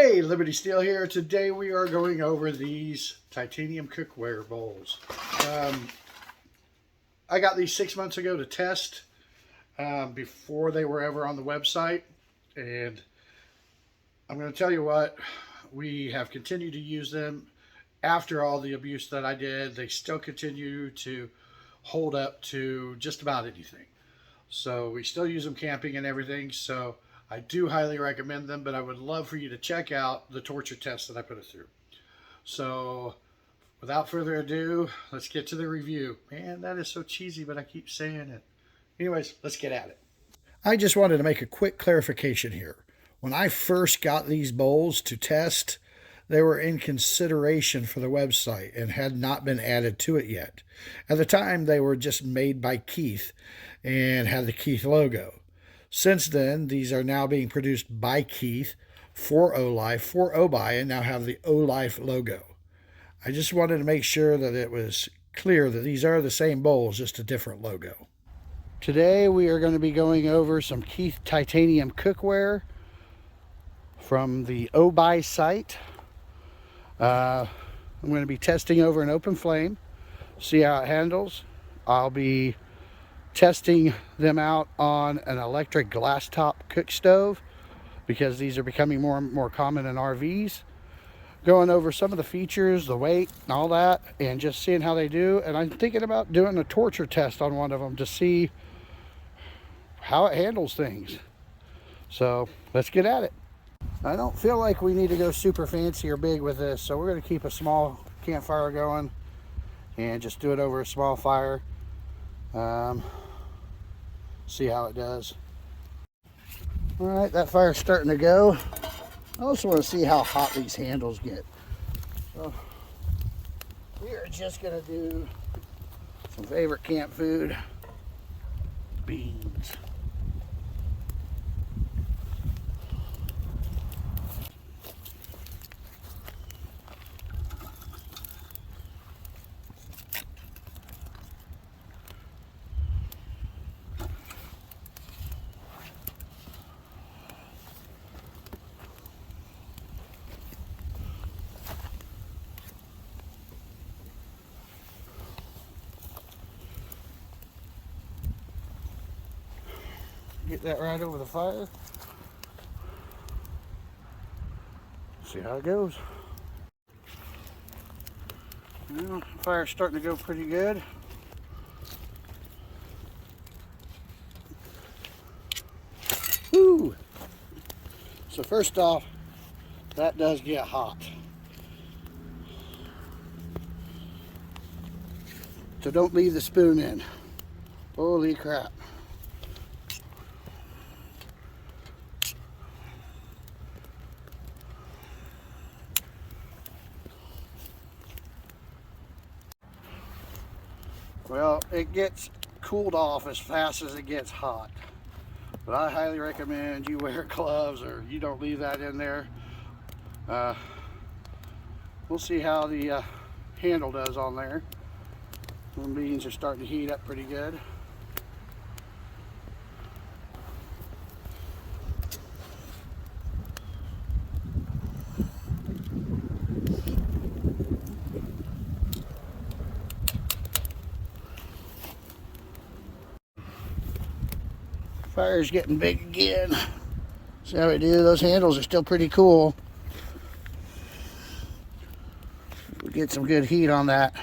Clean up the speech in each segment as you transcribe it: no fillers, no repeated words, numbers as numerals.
Hey, Liberty Steel here. Today we are going over these titanium cookware bowls. I got these 6 months ago to test before they were ever on the website. And I'm going to tell you what, we have continued to use them after all the abuse that I did. They still continue to hold up to just about anything. So we still use them camping and everything. So I do highly recommend them, but I would love for you to check out the torture test that I put it through. So without further ado, let's get to the review. Man, that is so cheesy, but I keep saying it. Anyways, let's get at it. I just wanted to make a quick clarification here. When I first got these bowls to test, they were in consideration for the website and had not been added to it yet. At the time, they were just made by Keith and had the Keith logo. Since then, these are now being produced by Keith for OLife, for OBuy, and now have the OLife logo. I just wanted to make sure that it was clear that these are the same bowls, just a different logo. Today we are going to be going over some Keith titanium cookware from the OBuy site. I'm going to be testing over an open flame, see how it handles. I'll be testing them out on an electric glass top cook stove because these are becoming more and more common in RVs. Going over some of the features, the weight, and all that, and just seeing how they do. And I'm thinking about doing a torture test on one of them to see how it handles things. So let's get at it. I don't feel like we need to go super fancy or big with this, so we're going to keep a small campfire going and just do it over a small fire. See how it does. All right, that fire's starting to go. I also want to see how hot these handles get. So we are just going to do some favorite camp food, beans. Get that right over the fire. See how it goes. Well, the fire's starting to go pretty good. Woo! So first off, that does get hot. So don't leave the spoon in. Holy crap. Well, it gets cooled off as fast as it gets hot. But I highly recommend you wear gloves or you don't leave that in there. We'll see how the handle does on there. The beans are starting to heat up pretty good. Fire's getting big again. See how we do? Those handles are still pretty cool. We get some good heat on that.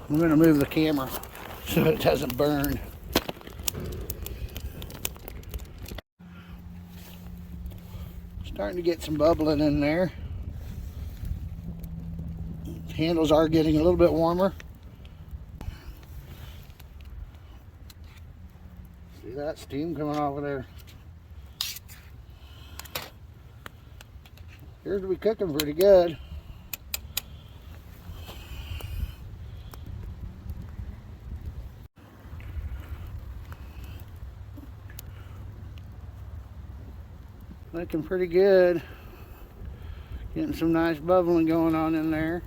I'm going to move the camera so it doesn't burn. Starting to get some bubbling in there. Handles are getting a little bit warmer. See that steam coming off of there? Appears to be cooking pretty good. Looking pretty good. Getting some nice bubbling going on in there.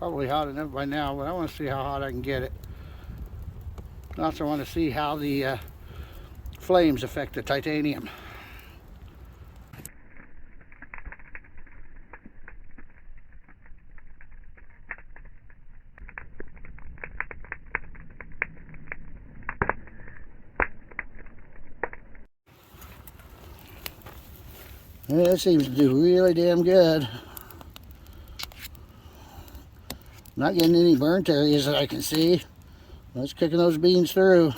probably hot enough by now, but I want to see how hot I can get it. I also want to see how the flames affect the titanium. Yeah, it seems to do really damn good. Not getting any burnt areas that I can see. Let's cooking those beans through.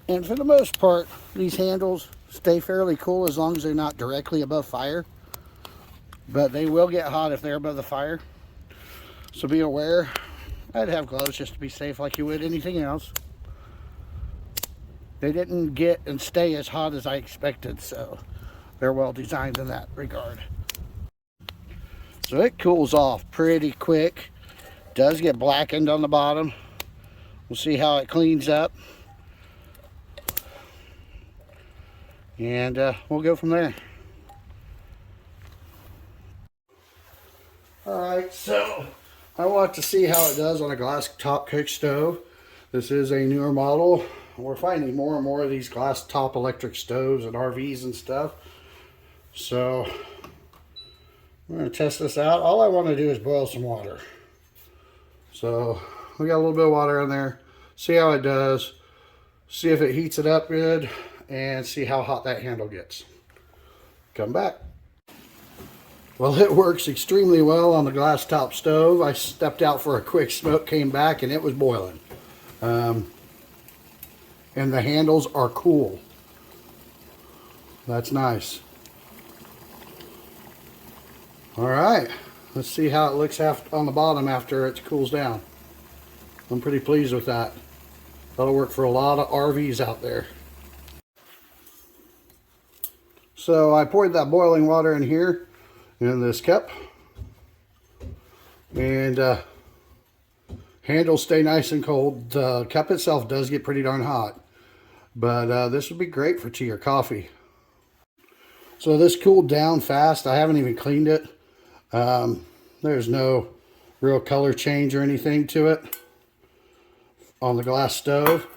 And for the most part, these handles stay fairly cool as long as they're not directly above fire. But they will get hot if they're above the fire. So be aware. I'd have gloves just to be safe like you would anything else. They didn't get and stay as hot as I expected, so they're well designed in that regard. So it cools off pretty quick. Does get blackened on the bottom. We'll see how it cleans up. And we'll go from there. Alright, so I want to see how it does on a glass top cook stove. This is a newer model. We're finding more and more of these glass top electric stoves and RVs and stuff. So I'm going to test this out. All I want to do is boil some water. So we got a little bit of water in there. See how it does. See if it heats it up good. And see how hot that handle gets. Come back. Well, it works extremely well on the glass top stove. I stepped out for a quick smoke, came back, and it was boiling. And the handles are cool. That's nice. All right, let's see how it looks on the bottom after it cools down. I'm pretty pleased with that. That'll work for a lot of RVs out there. So I poured that boiling water in here in this cup. And handles stay nice and cold. The cup itself does get pretty darn hot. But this would be great for tea or coffee. So this cooled down fast. I haven't even cleaned it. There's no real color change or anything to it on the glass stove.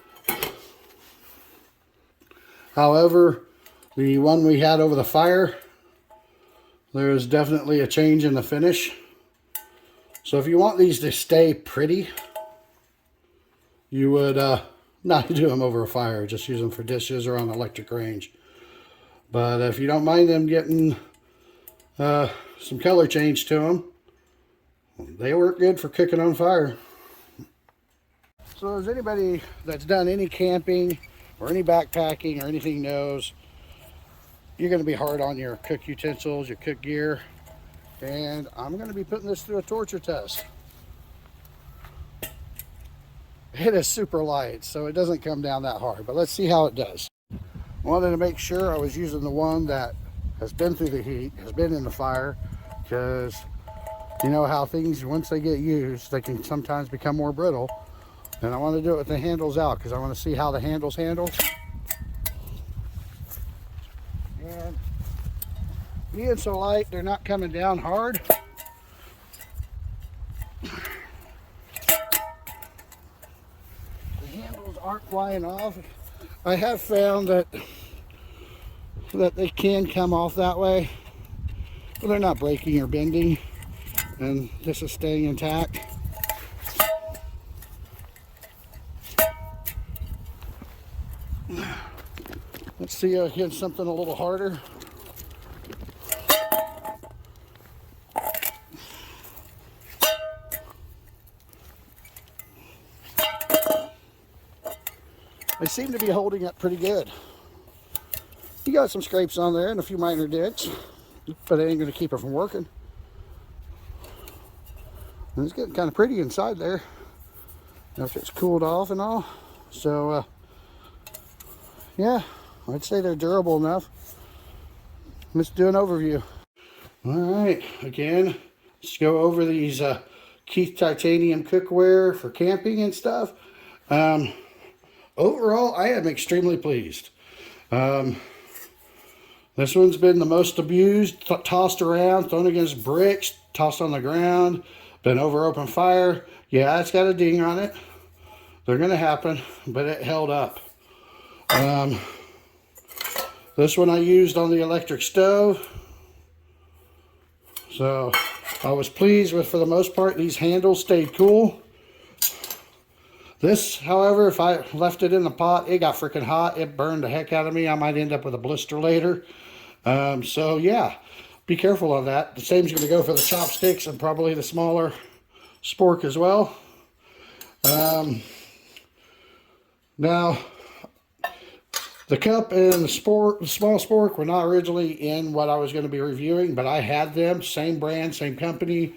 However, the one we had over the fire, there's definitely a change in the finish. So if you want these to stay pretty, you would not do them over a fire. Just use them for dishes or on electric range. But if you don't mind them getting some color change to them, they work good for cooking on fire. So as anybody that's done any camping or any backpacking or anything knows, you're going to be hard on your cook utensils, your cook gear. And I'm going to be putting this through a torture test. It is super light, so it doesn't come down that hard, but let's see how it does. I wanted to make sure I was using the one that has been through the heat, has been in the fire, because you know how things, once they get used, they can sometimes become more brittle. And I want to do it with the handles out, because I want to see how the handles handle. And being so light, they're not coming down hard. Aren't flying off. I have found that they can come off that way, but they're not breaking or bending, and this is staying intact. Let's see against something a little harder. They seem to be holding up pretty good. You got some scrapes on there and a few minor dents, but it ain't going to keep it from working. And it's getting kind of pretty inside there after it's cooled off and all. So, yeah, I'd say they're durable enough. Let's do an overview. All right, again, let's go over these Keith titanium cookware for camping and stuff. Overall, I am extremely pleased. This one's been the most abused, tossed around, thrown against bricks, tossed on the ground, been over open fire. Yeah, it's got a ding on it. They're going to happen, but it held up. This one I used on the electric stove. So I was pleased with, for the most part, these handles stayed cool. This, however, if I left it in the pot, it got freaking hot. It burned the heck out of me. I might end up with a blister later. So yeah, be careful of that. The same is going to go for the chopsticks and probably the smaller spork as well. Now, the cup and the small spork were not originally in what I was going to be reviewing, but I had them, same brand, same company,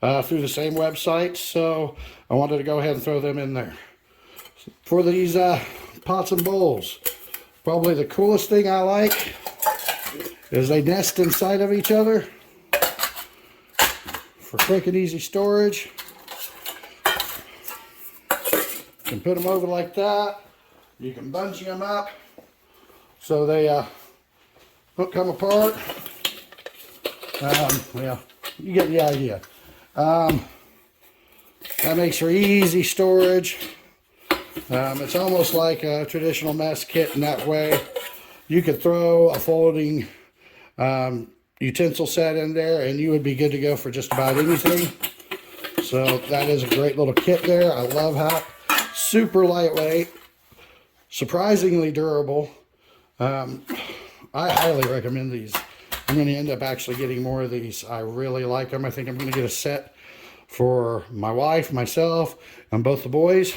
through the same website, so I wanted to go ahead and throw them in there. For these pots and bowls, probably the coolest thing I like is they nest inside of each other for quick and easy storage. You can put them over like that. You can bungee them up so they don't come apart. Well, you get the idea. That makes for easy storage. It's almost like a traditional mess kit in that way. You could throw a folding utensil set in there and you would be good to go for just about anything. So that is a great little kit there. I love how super lightweight, surprisingly durable. I highly recommend these. I'm going to end up actually getting more of these. I really like them. I think I'm going to get a set for my wife, myself, and both the boys.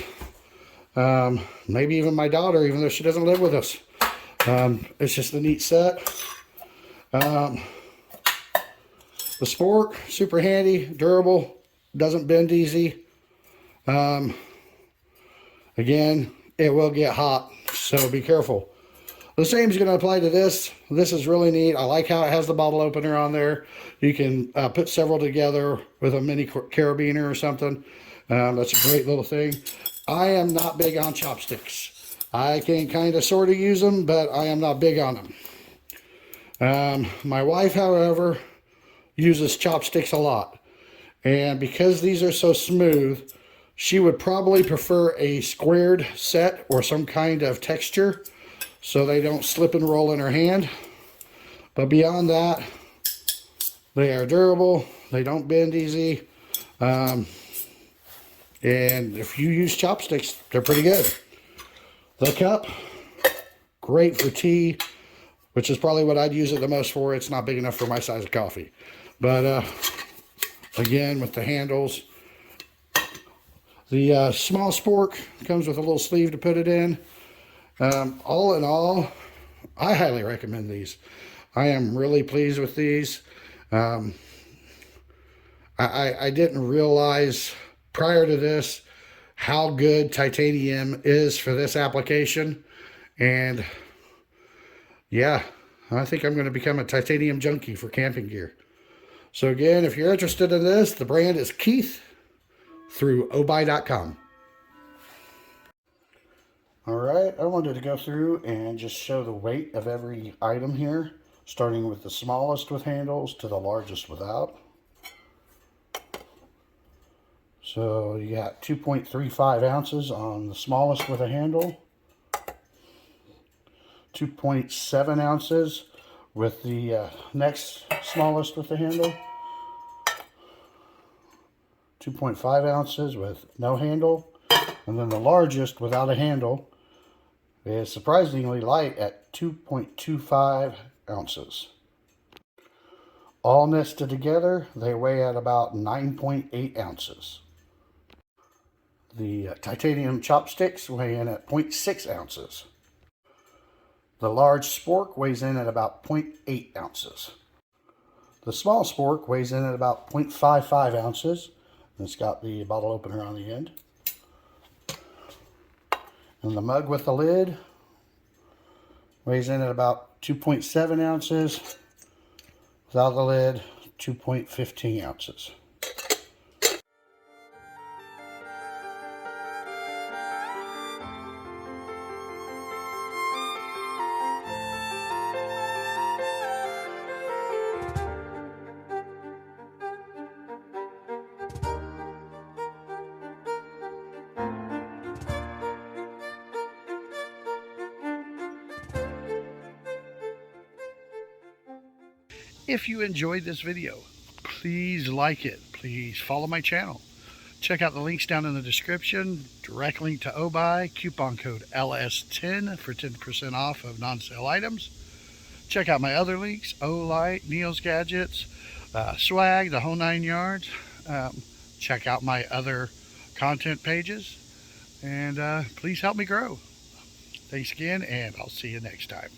Maybe even my daughter, even though she doesn't live with us. It's just a neat set. The spork, super handy, durable, doesn't bend easy. Again, it will get hot, so be careful. The same is going to apply to this. This is really neat. I like how it has the bottle opener on there. You can put several together with a mini carabiner or something. That's a great little thing. I am not big on chopsticks. I can kind of sort of use them, but I am not big on them. My wife, however, uses chopsticks a lot. And because these are so smooth, she would probably prefer a squared set or some kind of texture so they don't slip and roll in her hand. But beyond that, they are durable. They don't bend easy. And if you use chopsticks, they're pretty good. The cup, great for tea, which is probably what I'd use it the most for. It's not big enough for my size of coffee. But again, with the handles, the small spork comes with a little sleeve to put it in. All in all, I highly recommend these. I am really pleased with these. I didn't realize prior to this how good titanium is for this application. And yeah, I think I'm going to become a titanium junkie for camping gear. So again, if you're interested in this, the brand is Keith through OBuy.com. All right, I wanted to go through and just show the weight of every item here, starting with the smallest with handles to the largest without. So you got 2.35 ounces on the smallest with a handle, 2.7 ounces with the next smallest with the handle, 2.5 ounces with no handle, and then the largest without a handle is surprisingly light at 2.25 ounces. All nested together, they weigh at about 9.8 ounces. The titanium chopsticks weigh in at 0.6 ounces. The large spork weighs in at about 0.8 ounces. The small spork weighs in at about 0.55 ounces. It's got the bottle opener on the end. And the mug with the lid weighs in at about 2.7 ounces. Without the lid, 2.15 ounces. If you enjoyed this video, please like it. Please follow my channel. Check out the links down in the description. Direct link to OBuy, coupon code LS10 for 10% off of non-sale items. Check out my other links, Olight, Neil's Gadgets, swag, the whole 9 yards. Check out my other content pages, and please help me grow. Thanks again, and I'll see you next time.